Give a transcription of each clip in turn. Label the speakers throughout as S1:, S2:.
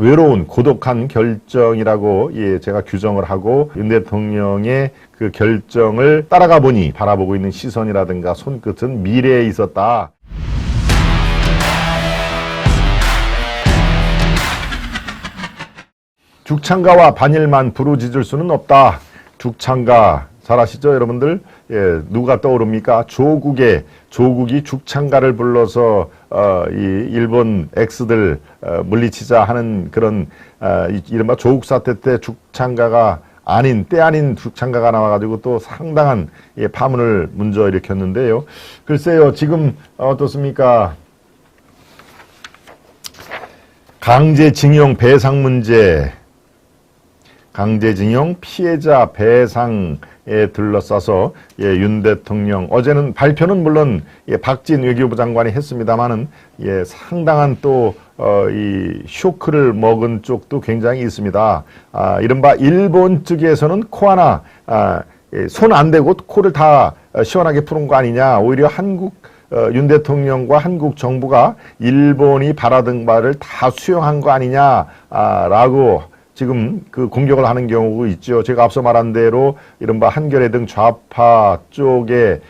S1: 외로운 고독한 결정이라고 제가 규정을 하고 윤 대통령의 그 결정을 따라가 보니 바라보고 있는 시선이라든가 손끝은 미래에 있었다. 죽창가와 반일만 부르짖을 수는 없다. 죽창가 잘 아시죠, 여러분들? 누가 떠오릅니까? 조국이 죽창가를 불러서 이 일본 엑스들 물리치자 하는 그런 이른바 조국 사태 때 죽창가가 아닌 때 아닌 죽창가가 나와가지고 또 상당한 파문을 먼저 일으켰는데요. 글쎄요, 지금 어떻습니까? 강제징용 배상 문제. 강제징용 피해자 배상에 둘러싸서 윤 대통령 어제는 발표는 물론 박진 외교부 장관이 했습니다마는 상당한 또 이 쇼크를 먹은 쪽도 굉장히 있습니다. 이른바 일본 측에서는 코 하나 손 안 대고 코를 다 시원하게 푸는 거 아니냐. 오히려 윤 대통령과 한국 정부가 일본이 바라던 바를 다 수용한 거 아니냐라고 지금 그 공격을 하는 경우가 있죠. 제가 앞서 말한 대로 이른바 한겨레 등 좌파 쪽에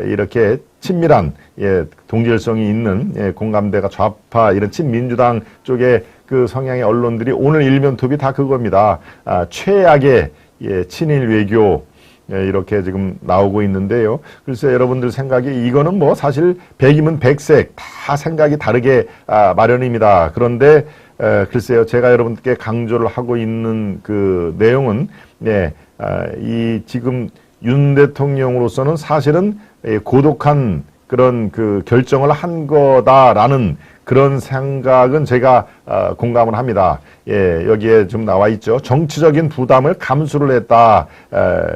S1: 이렇게 친밀한 동질성이 있는 공감대가 좌파 이런 친민주당 쪽의 그 성향의 언론들이 오늘 일면톱이 다 그겁니다. 최악의 친일 외교 이렇게 지금 나오고 있는데요. 글쎄 여러분들 생각이 이거는 뭐 사실 백이면 백색 다 생각이 다르게 마련입니다. 그런데 글쎄요, 제가 여러분께 강조를 하고 있는 그 내용은, 이 지금 윤 대통령으로서는 사실은 고독한 그런 그 결정을 한 거다라는 그런 생각은 제가 공감을 합니다. 여기에 좀 나와 있죠. 정치적인 부담을 감수를 했다.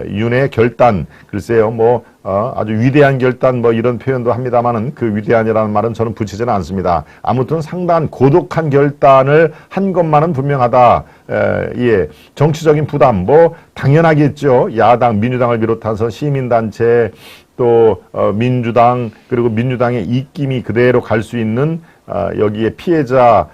S1: 윤의 결단. 글쎄요, 뭐 아주 위대한 결단 뭐 이런 표현도 합니다만은 그 위대한이라는 말은 저는 붙이지는 않습니다. 아무튼 상당한 고독한 결단을 한 것만은 분명하다. 정치적인 부담 뭐 당연하겠죠. 야당 민주당을 비롯해서 시민단체 또 민주당 그리고 민주당의 입김이 그대로 갈 수 있는 여기에 피해자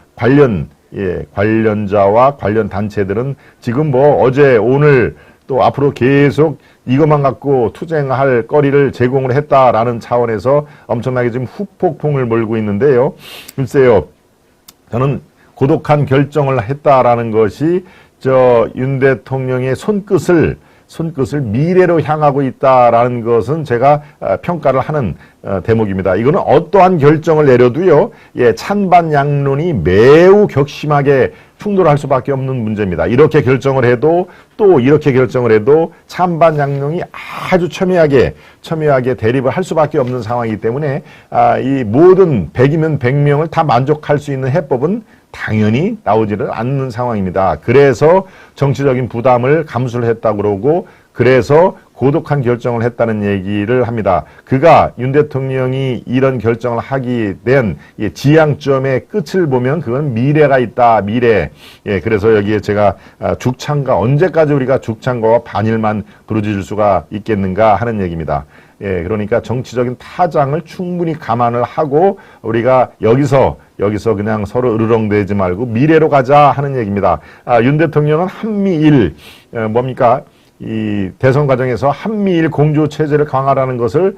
S1: 관련자와 관련 단체들은 지금 뭐 어제 오늘 또 앞으로 계속 이것만 갖고 투쟁할 거리를 제공을 했다라는 차원에서 엄청나게 지금 후폭풍을 몰고 있는데요. 글쎄요, 저는 고독한 결정을 했다라는 것이 윤 대통령의 손끝을 미래로 향하고 있다라는 것은 제가 평가를 하는 대목입니다. 이거는 어떠한 결정을 내려도요, 찬반 양론이 매우 격심하게 충돌할 수밖에 없는 문제입니다. 이렇게 결정을 해도 또 이렇게 결정을 해도 찬반 양론이 아주 첨예하게 대립을 할 수밖에 없는 상황이기 때문에 이 모든 100이면 100명을 다 만족할 수 있는 해법은 당연히 나오지를 않는 상황입니다. 그래서 정치적인 부담을 감수를 했다고 그러고 그래서 고독한 결정을 했다는 얘기를 합니다. 윤 대통령이 이런 결정을 하게 된 지향점의 끝을 보면 그건 미래가 있다. 미래. 그래서 여기에 제가 죽창가 언제까지 우리가 죽창가와 반일만 부르짖을 수가 있겠는가 하는 얘기입니다. 그러니까 정치적인 타장을 충분히 감안을 하고 우리가 여기서 그냥 서로 으르렁대지 말고 미래로 가자 하는 얘기입니다. 윤 대통령은 한미일 뭡니까? 이 대선 과정에서 한미일 공조 체제를 강화하라는 것을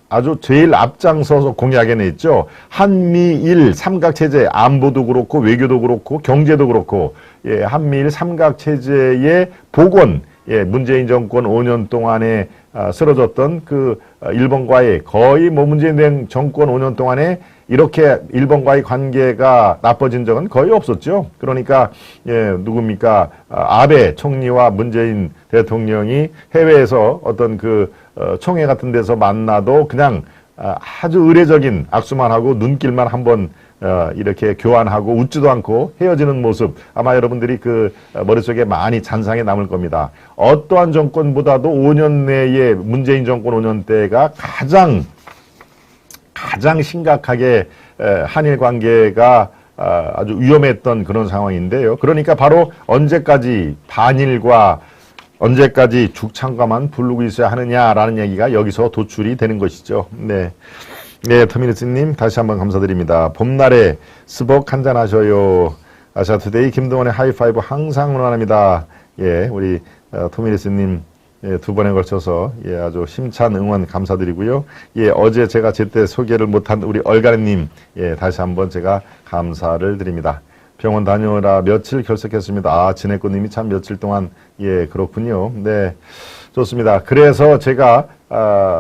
S1: 아주 제일 앞장서서 공약에 냈죠. 한미일 삼각 체제, 안보도 그렇고 외교도 그렇고 경제도 그렇고 한미일 삼각 체제의 복원, 문재인 정권 5년 동안에 쓰러졌던 그 일본과의 거의 뭐 문재인 정권 5년 동안에 이렇게 일본과의 관계가 나빠진 적은 거의 없었죠. 그러니까 누굽니까? 아베 총리와 문재인 대통령이 해외에서 어떤 그 총회 같은 데서 만나도 그냥 아주 의례적인 악수만 하고 눈길만 한번 이렇게 교환하고 웃지도 않고 헤어지는 모습 아마 여러분들이 그 머릿속에 많이 잔상에 남을 겁니다. 어떠한 정권보다도 5년 내에 문재인 정권 5년 때가 가장 심각하게 한일 관계가 아주 위험했던 그런 상황인데요. 그러니까 바로 언제까지 반일과 언제까지 죽창가만 부르고 있어야 하느냐라는 얘기가 여기서 도출이 되는 것이죠. 네, 터미니스님 다시 한번 감사드립니다. 봄날에 스벅 한잔 하셔요. 아시아투데이 김동원의 하이파이브 항상 응원합니다. 예, 우리 토미리스님 예, 두 번에 걸쳐서 예, 아주 힘찬 응원 감사드리고요. 예, 어제 제가 제때 소개를 못한 우리 얼가리님 예, 다시 한번 제가 감사를 드립니다. 병원 다녀오라 며칠 결석했습니다. 아, 진해꽃님이 참 며칠 동안 예, 그렇군요. 네, 좋습니다. 그래서 제가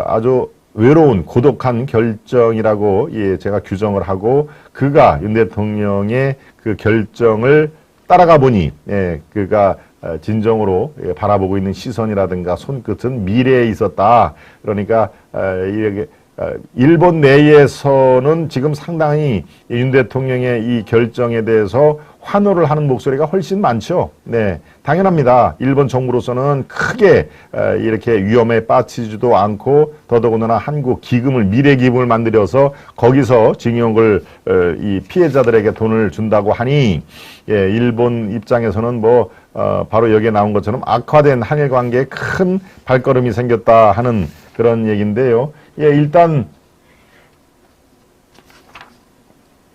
S1: 아주 외로운 고독한 결정이라고 예, 제가 규정을 하고 그가 윤 대통령의 그 결정을 따라가 보니 예, 그가 진정으로 예, 바라보고 있는 시선이라든가 손끝은 미래에 있었다. 그러니까 이게 일본 내에서는 지금 상당히 윤 대통령의 이 결정에 대해서 환호를 하는 목소리가 훨씬 많죠. 네, 당연합니다. 일본 정부로서는 크게 이렇게 위험에 빠지지도 않고 더더군다나 한국 기금을 미래 기금을 만들어서 거기서 징용을 이 피해자들에게 돈을 준다고 하니 예, 일본 입장에서는 뭐 바로 여기에 나온 것처럼 악화된 한일 관계에 큰 발걸음이 생겼다 하는 그런 얘기인데요. 예, 일단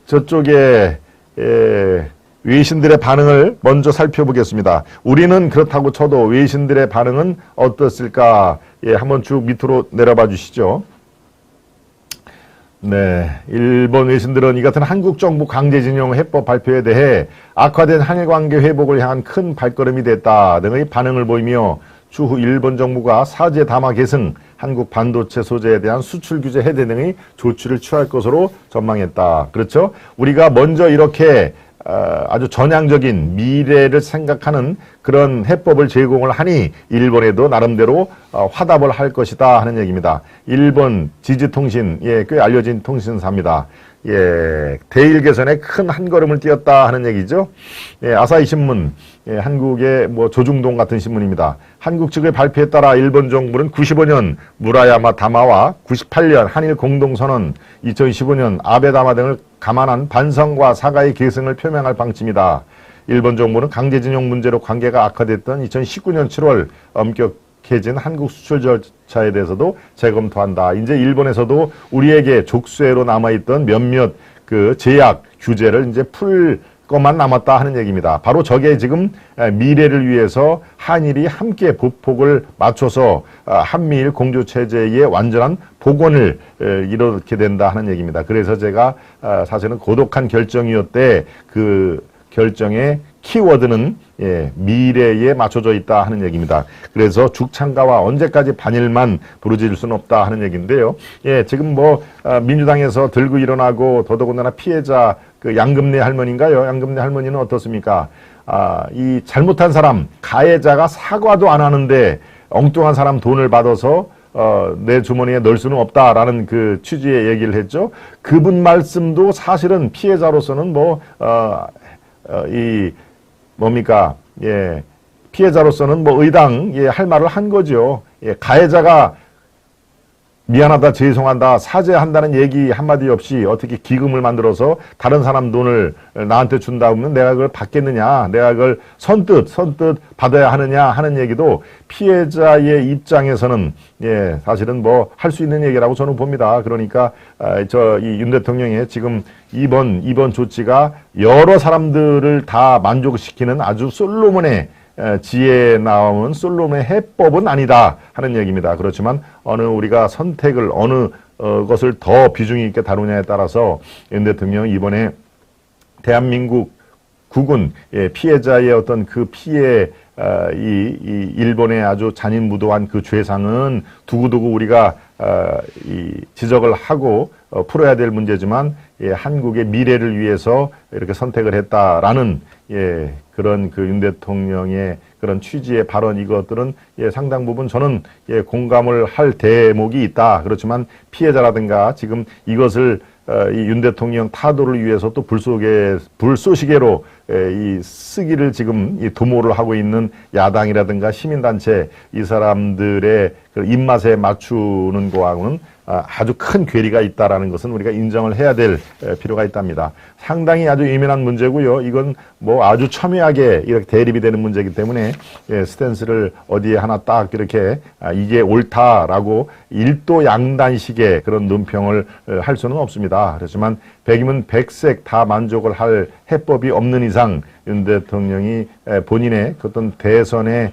S1: 저쪽에 외신들의 반응을 먼저 살펴보겠습니다. 우리는 그렇다고 쳐도 외신들의 반응은 어떻을까? 예, 한번 쭉 밑으로 내려봐 주시죠. 네, 일본 외신들은 이 같은 한국 정부 강제징용 해법 발표에 대해 악화된 한일 관계 회복을 향한 큰 발걸음이 됐다 등의 반응을 보이며 추후 일본 정부가 사제 담화 계승, 한국 반도체 소재에 대한 수출 규제 해제 등의 조치를 취할 것으로 전망했다. 그렇죠? 우리가 먼저 이렇게 아주 전향적인 미래를 생각하는 그런 해법을 제공을 하니 일본에도 나름대로 화답을 할 것이다 하는 얘기입니다. 일본 지지통신, 예, 꽤 알려진 통신사입니다. 예, 대일 개선에 큰 한 걸음을 띄었다 하는 얘기죠. 예, 아사히 신문, 예, 한국의 뭐 조중동 같은 신문입니다. 한국 측의 발표에 따라 일본 정부는 95년 무라야마 다마와 98년 한일 공동선언, 2015년 아베 다마 등을 감안한 반성과 사과의 계승을 표명할 방침이다. 일본 정부는 강제징용 문제로 관계가 악화됐던 2019년 7월 엄격해진 한국 수출 절차에 대해서도 재검토한다. 이제 일본에서도 우리에게 족쇄로 남아있던 몇몇 그 제약 규제를 이제 풀 것만 남았다 하는 얘기입니다. 바로 저게 지금 미래를 위해서 한일이 함께 보폭을 맞춰서 한미일 공조체제의 완전한 복원을 이렇게 된다 하는 얘기입니다. 그래서 제가 사실은 고독한 결정이었대 그 결정의 키워드는 예, 미래에 맞춰져 있다 하는 얘기입니다. 그래서 죽창가와 언제까지 반일만 부르짖을 수는 없다 하는 얘기인데요. 예, 지금 뭐 민주당에서 들고 일어나고 더더군다나 피해자 그 양금래 할머니인가요? 양금래 할머니는 어떻습니까? 이 잘못한 사람, 가해자가 사과도 안 하는데 엉뚱한 사람 돈을 받아서 내 주머니에 넣을 수는 없다라는 그 취지의 얘기를 했죠. 그분 말씀도 사실은 피해자로서는 뭡니까? 예, 피해자로서는 뭐 의당, 예, 할 말을 한 거죠. 예, 가해자가 미안하다, 죄송한다, 사죄한다는 얘기 한마디 없이 어떻게 기금을 만들어서 다른 사람 돈을 나한테 준다 하면 내가 그걸 받겠느냐, 내가 그걸 선뜻 받아야 하느냐 하는 얘기도 피해자의 입장에서는 예, 사실은 뭐 할 수 있는 얘기라고 저는 봅니다. 그러니까 이 윤 대통령의 지금 이번 조치가 여러 사람들을 다 만족시키는 아주 솔로몬의 지혜에 나오는 솔로몬의 해법은 아니다 하는 얘기입니다. 그렇지만 우리가 선택을 어느 것을 더 비중 있게 다루냐에 따라서 윤 대통령 이번에 대한민국 국군 피해자의 어떤 그 피해 이 일본의 아주 잔인무도한 그 죄상은 두고두고 우리가 지적을 하고 풀어야 될 문제지만 한국의 미래를 위해서 이렇게 선택을 했다라는 그런 그 윤 대통령의 그런 취지의 발언 이것들은 상당 부분 저는 공감을 할 대목이 있다. 그렇지만 피해자라든가 지금 이것을 이 윤 대통령 타도를 위해서 또 불쏘시개로 이 쓰기를 지금 이 도모를 하고 있는 야당이라든가 시민단체 이 사람들의 그 입맛에 맞추는 거하고는 아주 큰 괴리가 있다라는 것은 우리가 인정을 해야 될 필요가 있답니다. 상당히 아주 예민한 문제고요. 이건 뭐 아주 첨예하게 이렇게 대립이 되는 문제이기 때문에 스탠스를 어디에 하나 딱 이렇게 이게 옳다라고 일도 양단식의 그런 논평을 할 수는 없습니다. 그렇지만 백이면 백색 다 만족을 할 해법이 없는 이상 윤 대통령이 본인의 어떤 대선의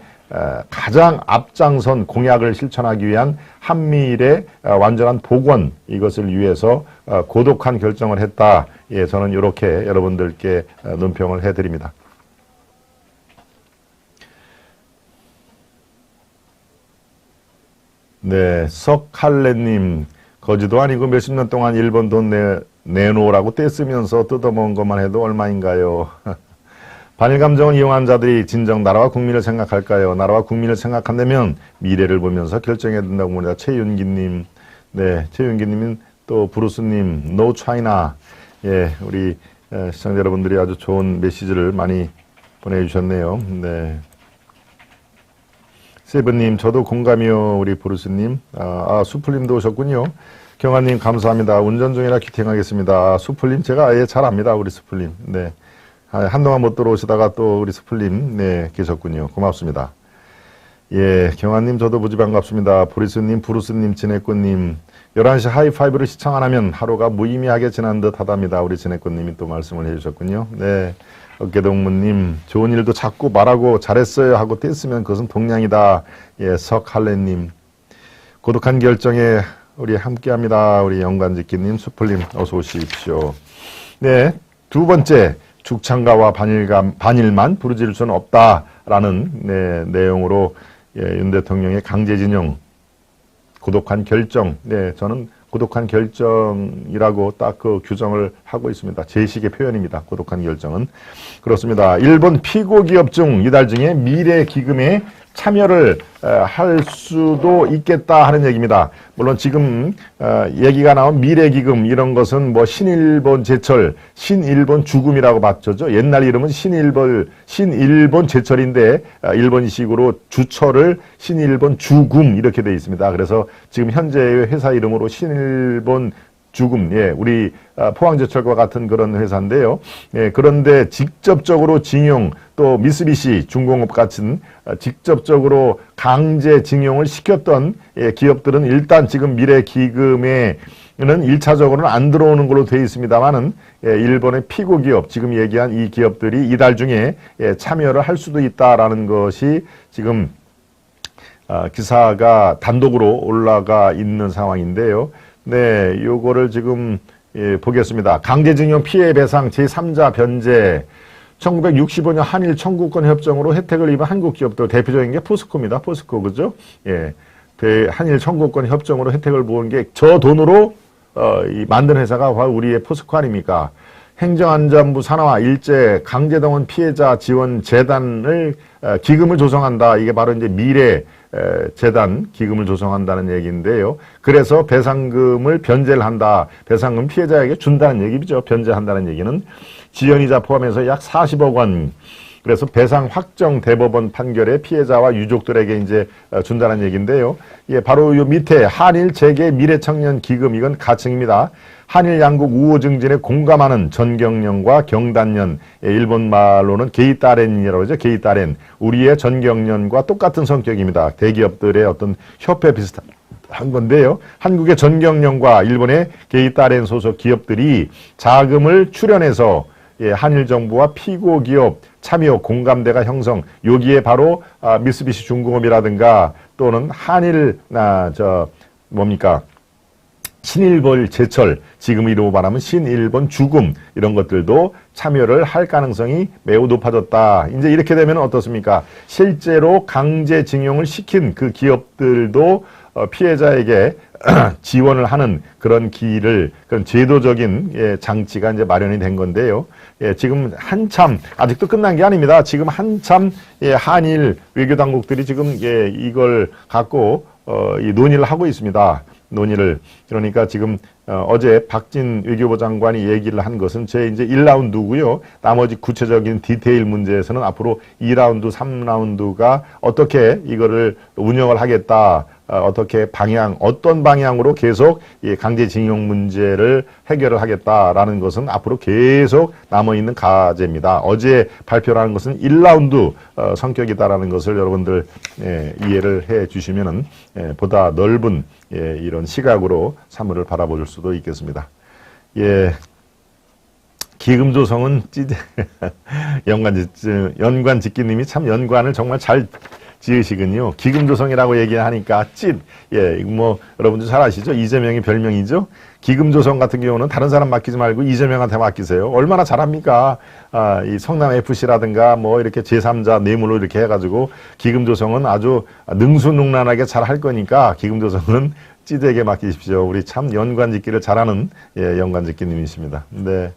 S1: 가장 앞장선 공약을 실천하기 위한 한미일의 완전한 복원, 이것을 위해서 고독한 결정을 했다. 예, 저는 이렇게 여러분들께 논평을 해드립니다. 네, 석할래님, 거지도 아니고 몇십 년 동안 일본 돈 내놓으라고 떼쓰면서 뜯어먹은 것만 해도 얼마인가요? 반일 감정을 이용한 자들이 진정 나라와 국민을 생각할까요? 나라와 국민을 생각한다면 미래를 보면서 결정해야 된다고 봅니다. 최윤기님, 네, 최윤기님은 또 브루스님, No China. 예, 우리 시청자 여러분들이 아주 좋은 메시지를 많이 보내주셨네요. 네. 세븐님, 저도 공감이요. 우리 브루스님. 수플님도 오셨군요. 경아님, 감사합니다. 운전 중이라 퀴팅하겠습니다. 수플님, 제가 아예 잘 압니다. 우리 수플님. 네. 한동안 못 들어오시다가 또 우리 수플님, 네, 계셨군요. 고맙습니다. 예, 경아님, 저도 무지 반갑습니다. 보리스님, 브루스님, 진해꽃님. 11시 하이파이브를 시청 안 하면 하루가 무의미하게 지난 듯 하답니다. 우리 진해꽃님이 또 말씀을 해주셨군요. 네. 어깨동무님, 좋은 일도 자꾸 말하고 잘했어요 하고 뗐으면 그것은 동량이다. 예, 석할래님, 고독한 결정에 우리 함께합니다. 우리 영관지키님, 수플님, 어서 오십시오. 네, 두 번째, 죽창가와 반일만 부르질 수는 없다라는 네, 내용으로 예, 윤 대통령의 강제진영, 고독한 결정. 네, 저는 고독한 결정이라고 딱 그 규정을 하고 있습니다. 제식의 표현입니다. 고독한 결정은. 그렇습니다. 일본 피고 기업 중 이달 중에 미래 기금에 참여를 할 수도 있겠다 하는 얘기입니다. 물론 지금 얘기가 나온 미래기금 이런 것은 뭐 신일본 제철, 신일본 죽음이라고 맞죠. 옛날 이름은 신일본 제철인데 일본식으로 주철을 신일본 죽음 이렇게 되어 있습니다. 그래서 지금 현재의 회사 이름으로 신일본 죽음, 예, 우리 포항제철과 같은 그런 회사인데요. 예, 그런데 직접적으로 징용, 또 미쓰비시 중공업 같은 직접적으로 강제 징용을 시켰던 예, 기업들은 일단 지금 미래기금에는 1차적으로는 안 들어오는 걸로 되어 있습니다만은 예, 일본의 피고 기업, 지금 얘기한 이 기업들이 이달 중에 예, 참여를 할 수도 있다라는 것이 지금 기사가 단독으로 올라가 있는 상황인데요. 네, 요거를 지금 예, 보겠습니다. 강제징용 피해배상 제3자 변제 1965년 한일 청구권 협정으로 혜택을 입은 한국 기업들 대표적인 게 포스코입니다. 포스코 그죠? 예, 한일 청구권 협정으로 혜택을 보는 게 저 돈으로 만든 회사가 바로 우리의 포스코 아닙니까? 행정안전부 산하와 일제 강제동원 피해자 지원 재단을 기금을 조성한다. 이게 바로 이제 미래 재단 기금을 조성한다는 얘기인데요. 그래서 배상금을 변제를 한다. 배상금 피해자에게 준다는 얘기죠. 변제한다는 얘기는 지연이자 포함해서 약 40억 원. 그래서 배상 확정 대법원 판결에 피해자와 유족들에게 이제 준다는 얘기인데요. 예, 바로 요 밑에 한일 재계 미래청년 기금 이건 가칭입니다. 한일 양국 우호 증진에 공감하는 전경련과 경단련, 예, 일본 말로는 게이따렌이라고 하죠. 게이따렌. 우리의 전경련과 똑같은 성격입니다. 대기업들의 어떤 협회 비슷한 건데요. 한국의 전경련과 일본의 게이따렌 소속 기업들이 자금을 출연해서 예, 한일 정부와 피고 기업 참여 공감대가 형성. 여기에 바로 미쓰비시 중공업이라든가 또는 한일 신일본 제철, 지금 이름으로 말하면 신일본 죽음 이런 것들도 참여를 할 가능성이 매우 높아졌다. 이제 이렇게 되면 어떻습니까? 실제로 강제징용을 시킨 그 기업들도 피해자에게 지원을 하는 그런 그런 제도적인 예, 장치가 이제 마련이 된 건데요. 예, 지금 한참 아직도 끝난 게 아닙니다. 지금 한참 예, 한일 외교 당국들이 지금 예, 이걸 갖고 이 논의를 하고 있습니다. 논의를. 그러니까 지금 어제 박진 외교부 장관이 얘기를 한 것은 제 이제 1라운드고요. 나머지 구체적인 디테일 문제에서는 앞으로 2라운드, 3라운드가 어떻게 이거를 운영을 하겠다. 어떻게 어떤 방향으로 계속 이 강제징용 문제를 해결을 하겠다라는 것은 앞으로 계속 남아있는 과제입니다. 어제 발표라는 것은 1라운드 성격이다라는 것을 여러분들 예, 이해를 해 주시면은 예, 보다 넓은 예, 이런 시각으로 사물을 바라볼 수도 있겠습니다. 예, 기금조성은 찌대 연관짓기님이 참 연관을 정말 잘 지으시군요. 기금조성이라고 얘기하니까 뭐 여러분들 잘 아시죠? 이재명이 별명이죠. 기금조성 같은 경우는 다른 사람 맡기지 말고 이재명한테 맡기세요. 얼마나 잘합니까? 이 성남 FC라든가 뭐 이렇게 제3자 뇌물로 이렇게 해가지고 기금조성은 아주 능수능란하게 잘 할 거니까 기금조성은 찌대에게 맡기십시오. 우리 참 연관짓기를 잘하는 연관짓기님이십니다. 네.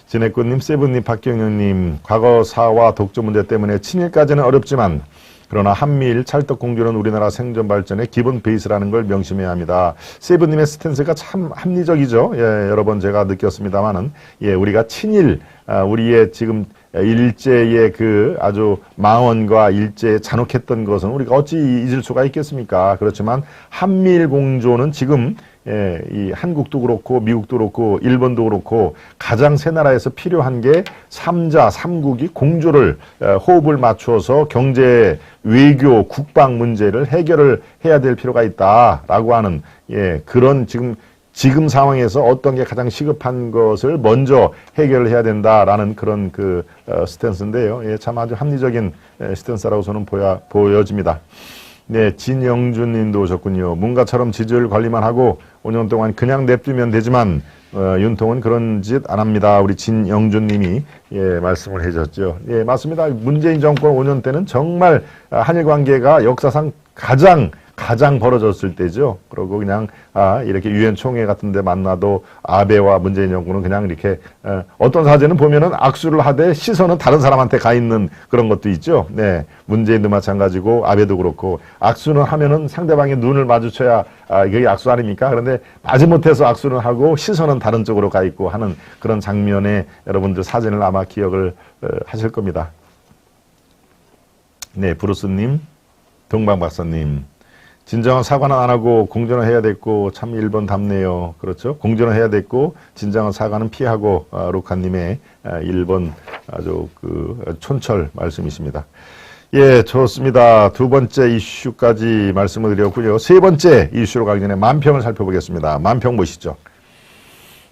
S1: 진해꽃님, 세븐님, 박경영님, 과거사와 독조 문제 때문에 친일까지는 어렵지만 그러나 한미일 찰떡공조는 우리나라 생존 발전의 기본 베이스라는 걸 명심해야 합니다. 세븐님의 스탠스가 참 합리적이죠. 여러 번 제가 느꼈습니다만은, 우리가 친일, 우리의 지금 일제의 그 아주 망언과 일제에 잔혹했던 것은 우리가 어찌 잊을 수가 있겠습니까? 그렇지만 한미일 공조는 지금 이 한국도 그렇고 미국도 그렇고 일본도 그렇고 가장 세 나라에서 필요한 게 3자 3국이 공조를 호흡을 맞추어서 경제, 외교, 국방 문제를 해결을 해야 될 필요가 있다라고 하는 그런 지금 상황에서 어떤 게 가장 시급한 것을 먼저 해결을 해야 된다라는 그런 스탠스인데요. 참 아주 합리적인 스탠스라고 저는 보여집니다. 네, 진영준 님도 오셨군요. 문가처럼 지지율 관리만 하고 5년 동안 그냥 냅두면 되지만 윤통은 그런 짓 안 합니다. 우리 진영준 님이 말씀을 해주셨죠. 맞습니다. 문재인 정권 5년 때는 정말 한일 관계가 역사상 가장 벌어졌을 때죠. 그리고 그냥 이렇게 유엔 총회 같은 데 만나도 아베와 문재인 정부는 그냥 이렇게 어떤 사진은 보면은 악수를 하되 시선은 다른 사람한테 가 있는 그런 것도 있죠. 네. 문재인도 마찬가지고 아베도 그렇고 악수는 하면은 상대방의 눈을 마주쳐야 이게 악수 아닙니까? 그런데 마지못해서 악수는 하고 시선은 다른 쪽으로 가 있고 하는 그런 장면에 여러분들 사진을 아마 기억을 하실 겁니다. 네, 브루스님, 동방박사님. 진정한 사과는 안 하고 공전을 해야 됐고 참 1번 답네요. 그렇죠? 공전을 해야 됐고 진정한 사과는 피하고 루카님의 1번 아주 촌철 말씀이십니다. 좋습니다. 두 번째 이슈까지 말씀을 드렸고요. 세 번째 이슈로 가기 전에 만평을 살펴보겠습니다. 만평 보시죠.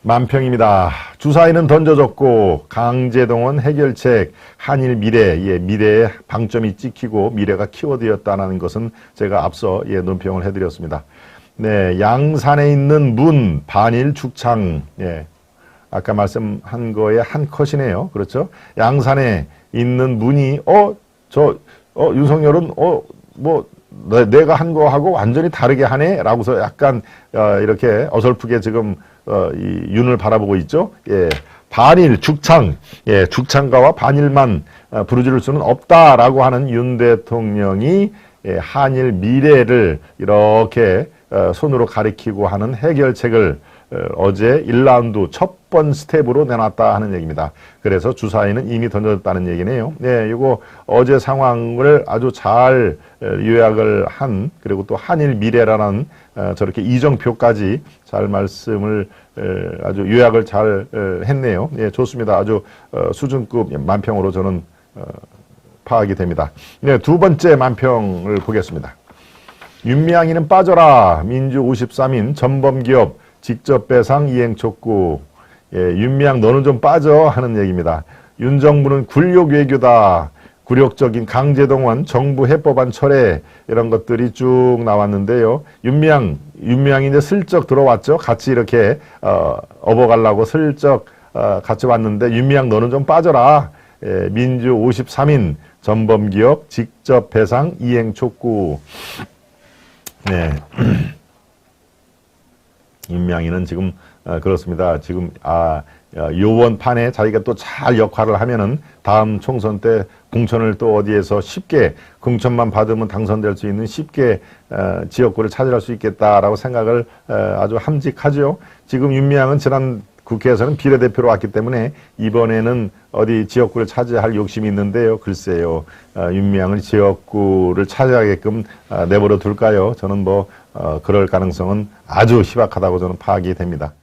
S1: 만평입니다. 주사위는 던져졌고 강제동원 해결책 한일 미래, 미래의 방점이 찍히고 미래가 키워드였다는 것은 제가 앞서 논평을 해드렸습니다. 네, 양산에 있는 문 반일 축창, 아까 말씀한 거의 한 컷이네요. 그렇죠? 양산에 있는 문이 윤석열은 내가 한 거하고 완전히 다르게 하네? 라고서 약간 이렇게 어설프게 지금 이 윤을 바라보고 있죠. 반일, 죽창, 죽창가와 반일만 부르짖을 수는 없다라고 하는 윤 대통령이 한일 미래를 이렇게 손으로 가리키고 하는 해결책을 어제 1라운드 첫 번 스텝으로 내놨다 하는 얘기입니다. 그래서 주사위는 이미 던졌다는 얘기네요. 이거 어제 상황을 아주 잘 요약을 한, 그리고 또 한일 미래라는 저렇게 이정표까지 잘 말씀을 아주 요약을 잘 했네요. 좋습니다. 아주 수준급 만평으로 저는 파악이 됩니다. 두 번째 만평을 보겠습니다. 윤미향이는 빠져라. 민주 53인 전범기업 직접 배상 이행 촉구. 윤미향 너는 좀 빠져 하는 얘기입니다. 윤 정부는 굴욕 외교다. 굴욕적인 강제동원, 정부 해법안 철회 이런 것들이 쭉 나왔는데요. 윤미향이 이제 슬쩍 들어왔죠. 같이 이렇게 업어가려고 슬쩍 같이 왔는데 윤미향 너는 좀 빠져라. 민주 53인 전범기업 직접 배상 이행 촉구. 네. 윤미향이는 지금 그렇습니다. 지금 요원판에 자기가 또 잘 역할을 하면은 다음 총선 때 공천을 또 어디에서 쉽게 공천만 받으면 당선될 수 있는 쉽게 지역구를 차지할 수 있겠다라고 생각을 아주 함직하죠. 지금 윤미향은 지난 국회에서는 비례대표로 왔기 때문에 이번에는 어디 지역구를 차지할 욕심이 있는데요. 글쎄요. 윤미향을 지역구를 차지하게끔 내버려 둘까요? 저는 그럴 가능성은 아주 희박하다고 저는 파악이 됩니다.